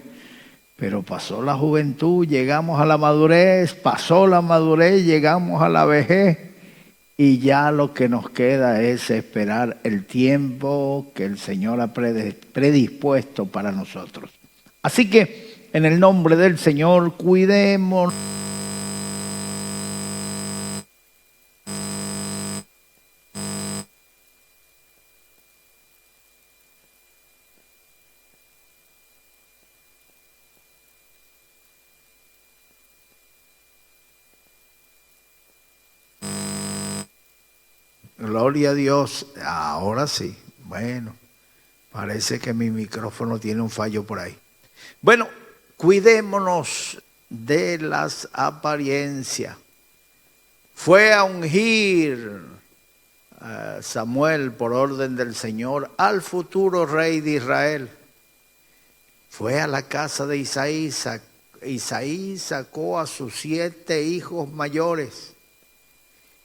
pero pasó la juventud, llegamos a la madurez, pasó la madurez, llegamos a la vejez. Y ya lo que nos queda es esperar el tiempo que el Señor ha predispuesto para nosotros. Así que, en el nombre del Señor, cuidemos. Gloria a Dios, ahora sí. Bueno, parece que mi micrófono tiene un fallo por ahí. Bueno, cuidémonos de las apariencias. Fue a ungir a Samuel por orden del Señor al futuro rey de Israel. Fue a la casa de Isaí. Isaí sacó a sus 7 hijos mayores.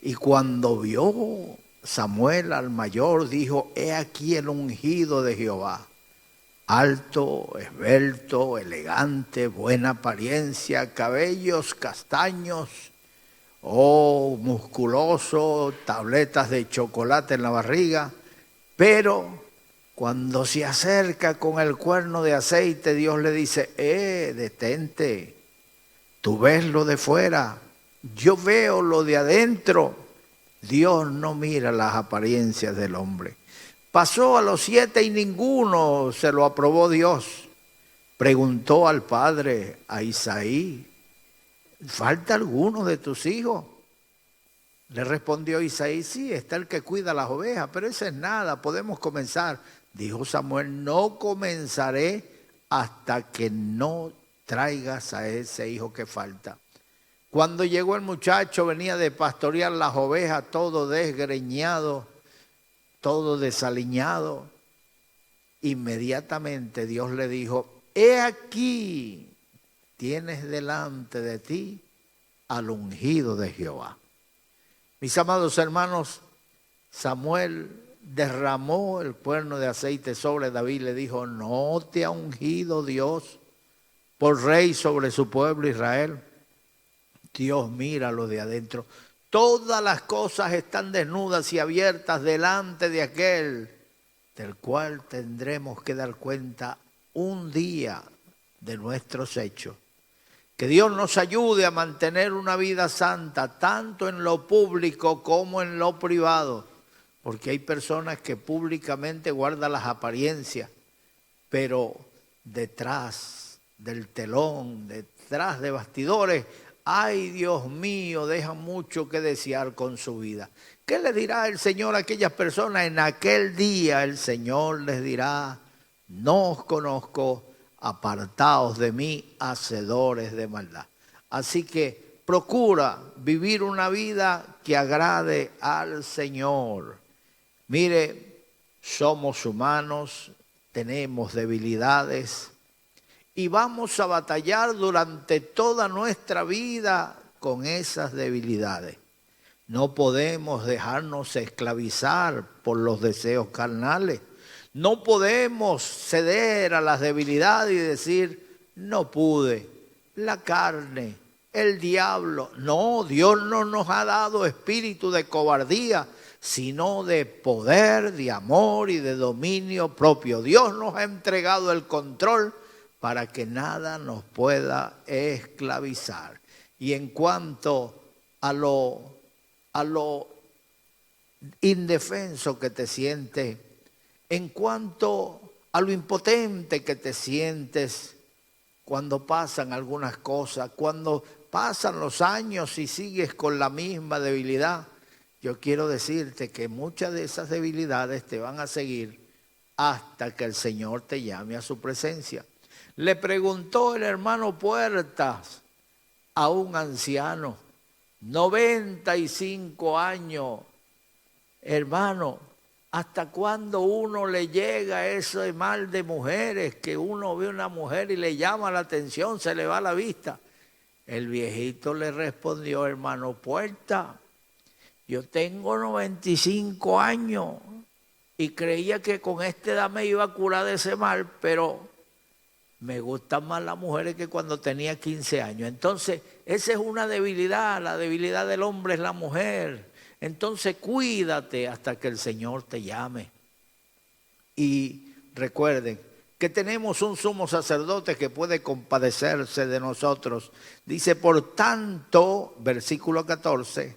Y cuando vio Samuel al mayor, dijo: he aquí el ungido de Jehová, alto, esbelto, elegante, buena apariencia, cabellos castaños, musculoso, tabletas de chocolate en la barriga. Pero cuando se acerca con el cuerno de aceite, Dios le dice: detente, tú ves lo de fuera, yo veo lo de adentro. Dios no mira las apariencias del hombre. Pasó a los 7 y ninguno se lo aprobó Dios. Preguntó al padre, a Isaí, ¿falta alguno de tus hijos? Le respondió Isaí, sí, está el que cuida las ovejas, pero eso es nada, podemos comenzar. Dijo Samuel, no comenzaré hasta que no traigas a ese hijo que falta. Cuando llegó el muchacho, venía de pastorear las ovejas, todo desgreñado, todo desaliñado. Inmediatamente Dios le dijo, he aquí, tienes delante de ti al ungido de Jehová. Mis amados hermanos, Samuel derramó el cuerno de aceite sobre David y le dijo, ¿no te ha ungido Dios por rey sobre su pueblo Israel? Dios mira lo de adentro. Todas las cosas están desnudas y abiertas delante de aquel del cual tendremos que dar cuenta un día de nuestros hechos. Que Dios nos ayude a mantener una vida santa, tanto en lo público como en lo privado, porque hay personas que públicamente guardan las apariencias, pero detrás del telón, detrás de bastidores, ay, Dios mío, deja mucho que desear con su vida. ¿Qué le dirá el Señor a aquellas personas? En aquel día el Señor les dirá, no os conozco, apartaos de mí, hacedores de maldad. Así que procura vivir una vida que agrade al Señor. Mire, somos humanos, tenemos debilidades y vamos a batallar durante toda nuestra vida con esas debilidades. No podemos dejarnos esclavizar por los deseos carnales. No podemos ceder a las debilidades y decir, no pude, la carne, el diablo. No, Dios no nos ha dado espíritu de cobardía, sino de poder, de amor y de dominio propio. Dios nos ha entregado el control para que nada nos pueda esclavizar. Y en cuanto a lo indefenso que te sientes, en cuanto a lo impotente que te sientes cuando pasan algunas cosas, cuando pasan los años y sigues con la misma debilidad, yo quiero decirte que muchas de esas debilidades te van a seguir hasta que el Señor te llame a su presencia. Le preguntó el hermano Puertas a un anciano, 95 años, hermano, ¿hasta cuándo uno le llega ese mal de mujeres que uno ve a una mujer y le llama la atención, se le va la vista? El viejito le respondió, hermano Puerta, yo tengo 95 años y creía que con esta edad me iba a curar de ese mal, pero me gustan más las mujeres que cuando tenía 15 años. Entonces, esa es una debilidad, la debilidad del hombre es la mujer. Entonces cuídate hasta que el Señor te llame. Y recuerden que tenemos un sumo sacerdote que puede compadecerse de nosotros. Dice, por tanto, versículo 14,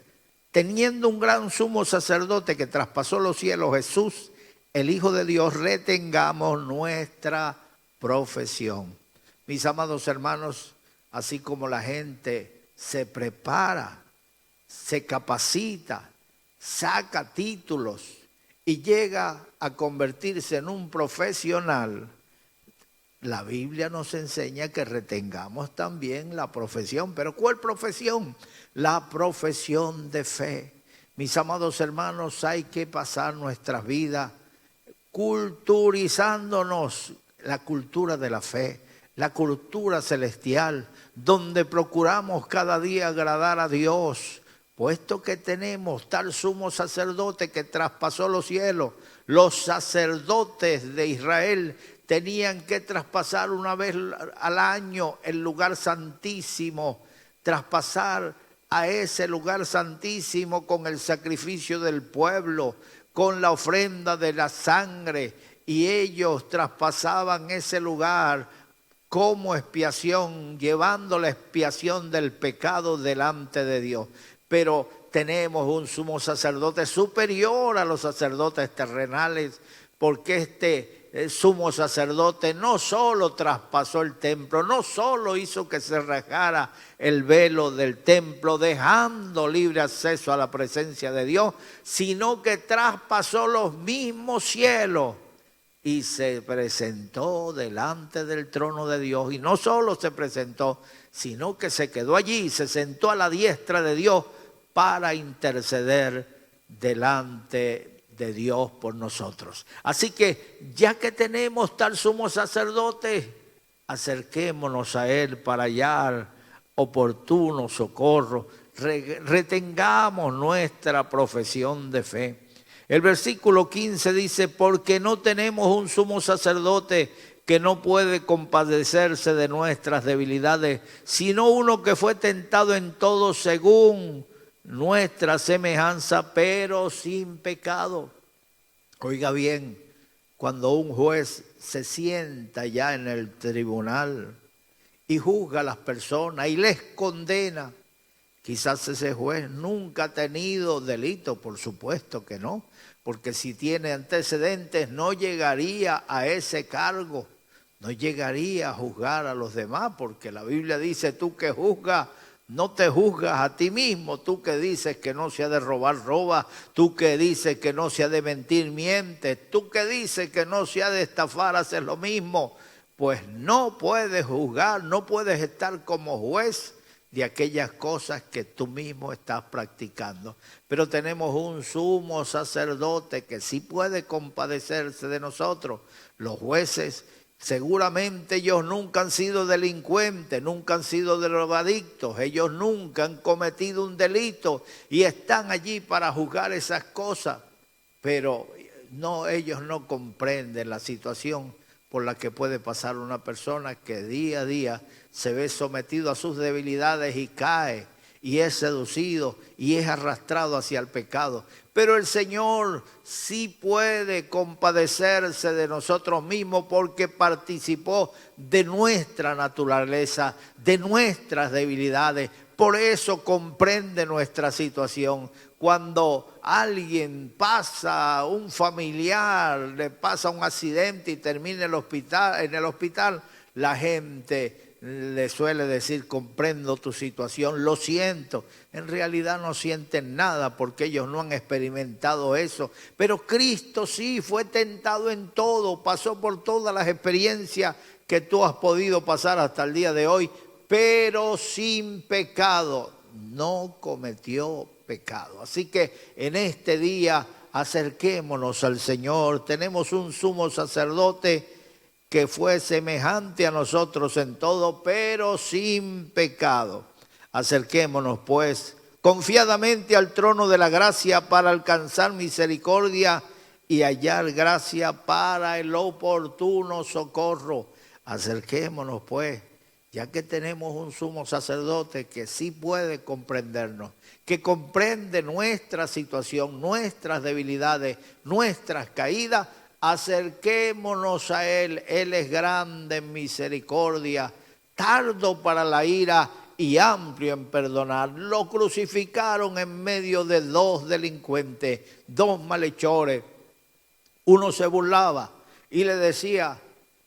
teniendo un gran sumo sacerdote que traspasó los cielos, Jesús, el Hijo de Dios, retengamos nuestra profesión. Mis amados hermanos, así como la gente se prepara, se capacita, saca títulos y llega a convertirse en un profesional, la Biblia nos enseña que retengamos también la profesión. ¿Pero cuál profesión? La profesión de fe. Mis amados hermanos, hay que pasar nuestras vidas culturizándonos, la cultura de la fe, la cultura celestial, donde procuramos cada día agradar a Dios, puesto que tenemos tal sumo sacerdote que traspasó los cielos. Los sacerdotes de Israel tenían que traspasar una vez al año el lugar santísimo, traspasar a ese lugar santísimo con el sacrificio del pueblo, con la ofrenda de la sangre, y ellos traspasaban ese lugar como expiación, llevando la expiación del pecado delante de Dios. Pero tenemos un sumo sacerdote superior a los sacerdotes terrenales, porque este sumo sacerdote no solo traspasó el templo, no solo hizo que se rasgara el velo del templo, dejando libre acceso a la presencia de Dios, sino que traspasó los mismos cielos y se presentó delante del trono de Dios. Y no solo se presentó, sino que se quedó allí, se sentó a la diestra de Dios para interceder delante de Dios por nosotros. Así que ya que tenemos tal sumo sacerdote, acerquémonos a Él para hallar oportuno socorro. Retengamos nuestra profesión de fe. El versículo 15 dice, porque no tenemos un sumo sacerdote que no puede compadecerse de nuestras debilidades, sino uno que fue tentado en todo según nuestra semejanza, pero sin pecado. Oiga bien, cuando un juez se sienta ya en el tribunal y juzga a las personas y les condena, quizás ese juez nunca ha tenido delito, por supuesto que no, porque si tiene antecedentes no llegaría a ese cargo, no llegaría a juzgar a los demás, porque la Biblia dice, tú que juzgas, no te juzgas a ti mismo, tú que dices que no se ha de robar, roba, tú que dices que no se ha de mentir, mientes, tú que dices que no se ha de estafar, haces lo mismo. Pues no puedes juzgar, no puedes estar como juez de aquellas cosas que tú mismo estás practicando. Pero tenemos un sumo sacerdote que sí puede compadecerse de nosotros. Los jueces, seguramente ellos nunca han sido delincuentes, nunca han sido drogadictos, ellos nunca han cometido un delito y están allí para juzgar esas cosas. Pero no, ellos no comprenden la situación por la que puede pasar una persona que día a día se ve sometido a sus debilidades y cae y es seducido y es arrastrado hacia el pecado. Pero el Señor sí puede compadecerse de nosotros mismos porque participó de nuestra naturaleza, de nuestras debilidades. Por eso comprende nuestra situación. Cuando alguien pasa, un familiar, le pasa un accidente y termina en el hospital, la gente le suele decir, comprendo tu situación, lo siento. En realidad no sienten nada porque ellos no han experimentado eso. Pero Cristo sí fue tentado en todo, pasó por todas las experiencias que tú has podido pasar hasta el día de hoy, pero sin pecado, no cometió pecado. Así que en este día acerquémonos al Señor. Tenemos un sumo sacerdote que fue semejante a nosotros en todo, pero sin pecado. Acerquémonos pues confiadamente al trono de la gracia para alcanzar misericordia y hallar gracia para el oportuno socorro. Acerquémonos pues, ya que tenemos un sumo sacerdote que sí puede comprendernos, que comprende nuestra situación, nuestras debilidades, nuestras caídas, acerquémonos a Él. Él es grande en misericordia, tardo para la ira y amplio en perdonar. Lo crucificaron en medio de dos delincuentes, dos malhechores. Uno se burlaba y le decía,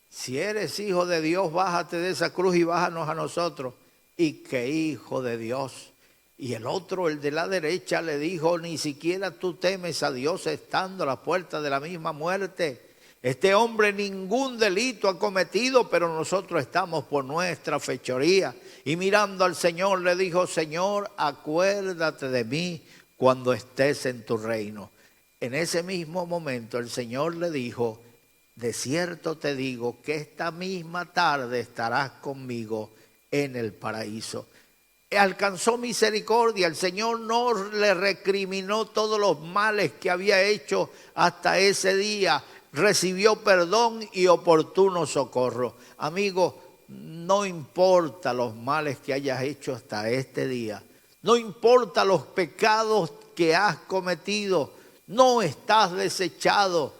si eres hijo de Dios, bájate de esa cruz y bájanos a nosotros. ¿Y qué hijo de Dios? Y el otro, el de la derecha, le dijo, ni siquiera tú temes a Dios estando a la puerta de la misma muerte. Este hombre ningún delito ha cometido, pero nosotros estamos por nuestra fechoría. Y mirando al Señor le dijo, Señor, acuérdate de mí cuando estés en tu reino. En ese mismo momento el Señor le dijo, de cierto te digo que esta misma tarde estarás conmigo en el paraíso. Alcanzó misericordia, el Señor no le recriminó todos los males que había hecho hasta ese día, recibió perdón y oportuno socorro. Amigo, no importa los males que hayas hecho hasta este día, no importa los pecados que has cometido, no estás desechado,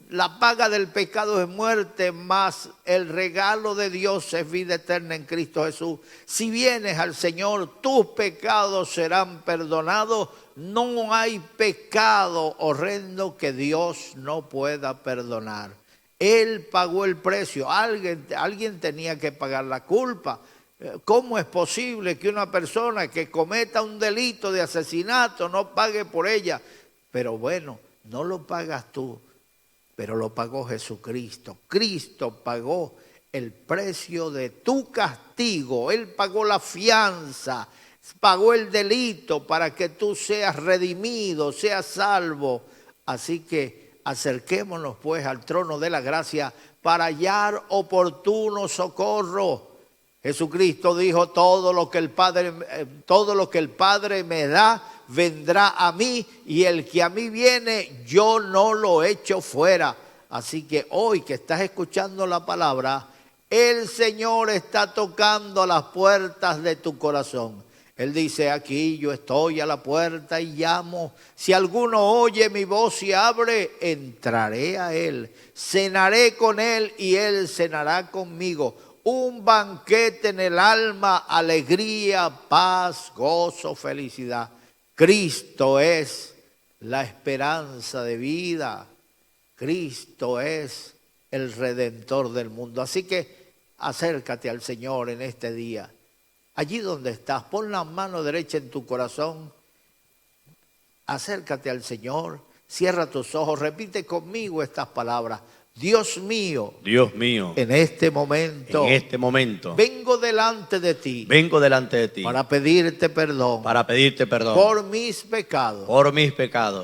La paga del pecado es muerte, mas el regalo de Dios es vida eterna en Cristo Jesús. Si vienes al Señor, tus pecados serán perdonados. No hay pecado horrendo que Dios no pueda perdonar. Él pagó el precio. Alguien tenía que pagar la culpa. ¿Cómo es posible que una persona que cometa un delito de asesinato no pague por ella? Pero bueno, no lo pagas tú, pero lo pagó Jesucristo. Cristo pagó el precio de tu castigo. Él pagó la fianza, pagó el delito para que tú seas redimido, seas salvo. Así que acerquémonos pues al trono de la gracia para hallar oportuno socorro. Jesucristo dijo, todo lo que el Padre me da, vendrá a mí, y el que a mí viene, yo no lo echo fuera. Así que hoy que estás escuchando la palabra, el Señor está tocando a las puertas de tu corazón. Él dice, aquí yo estoy a la puerta y llamo. Si alguno oye mi voz y abre, entraré a él. Cenaré con él y él cenará conmigo. Un banquete en el alma, alegría, paz, gozo, felicidad. Cristo es la esperanza de vida. Cristo es el Redentor del mundo. Así que acércate al Señor en este día. Allí donde estás, pon la mano derecha en tu corazón. Acércate al Señor, cierra tus ojos, repite conmigo estas palabras. Dios mío, en este momento, vengo delante de ti, para pedirte perdón, por mis pecados,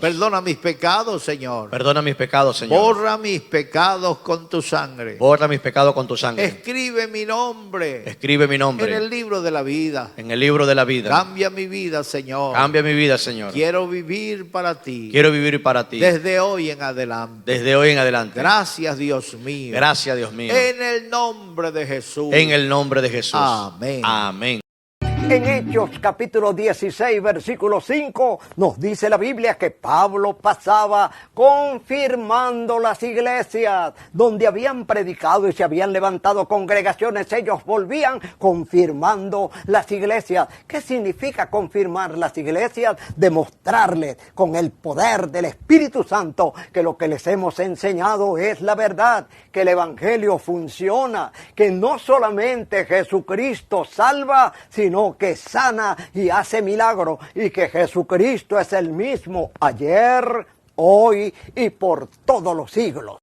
perdona mis pecados, Señor, borra mis pecados con tu sangre, escribe mi nombre, en el libro de la vida, cambia mi vida, Señor, quiero vivir para ti, desde hoy en adelante, Gracias, Dios mío. En el nombre de Jesús. Amén. Amén. En Hechos capítulo 16, versículo 5, nos dice la Biblia que Pablo pasaba confirmando las iglesias donde habían predicado y se habían levantado congregaciones. Ellos volvían confirmando las iglesias. ¿Qué significa confirmar las iglesias? Demostrarles con el poder del Espíritu Santo que lo que les hemos enseñado es la verdad, que el Evangelio funciona, que no solamente Jesucristo salva, sino que sana y hace milagros, y que Jesucristo es el mismo ayer, hoy y por todos los siglos.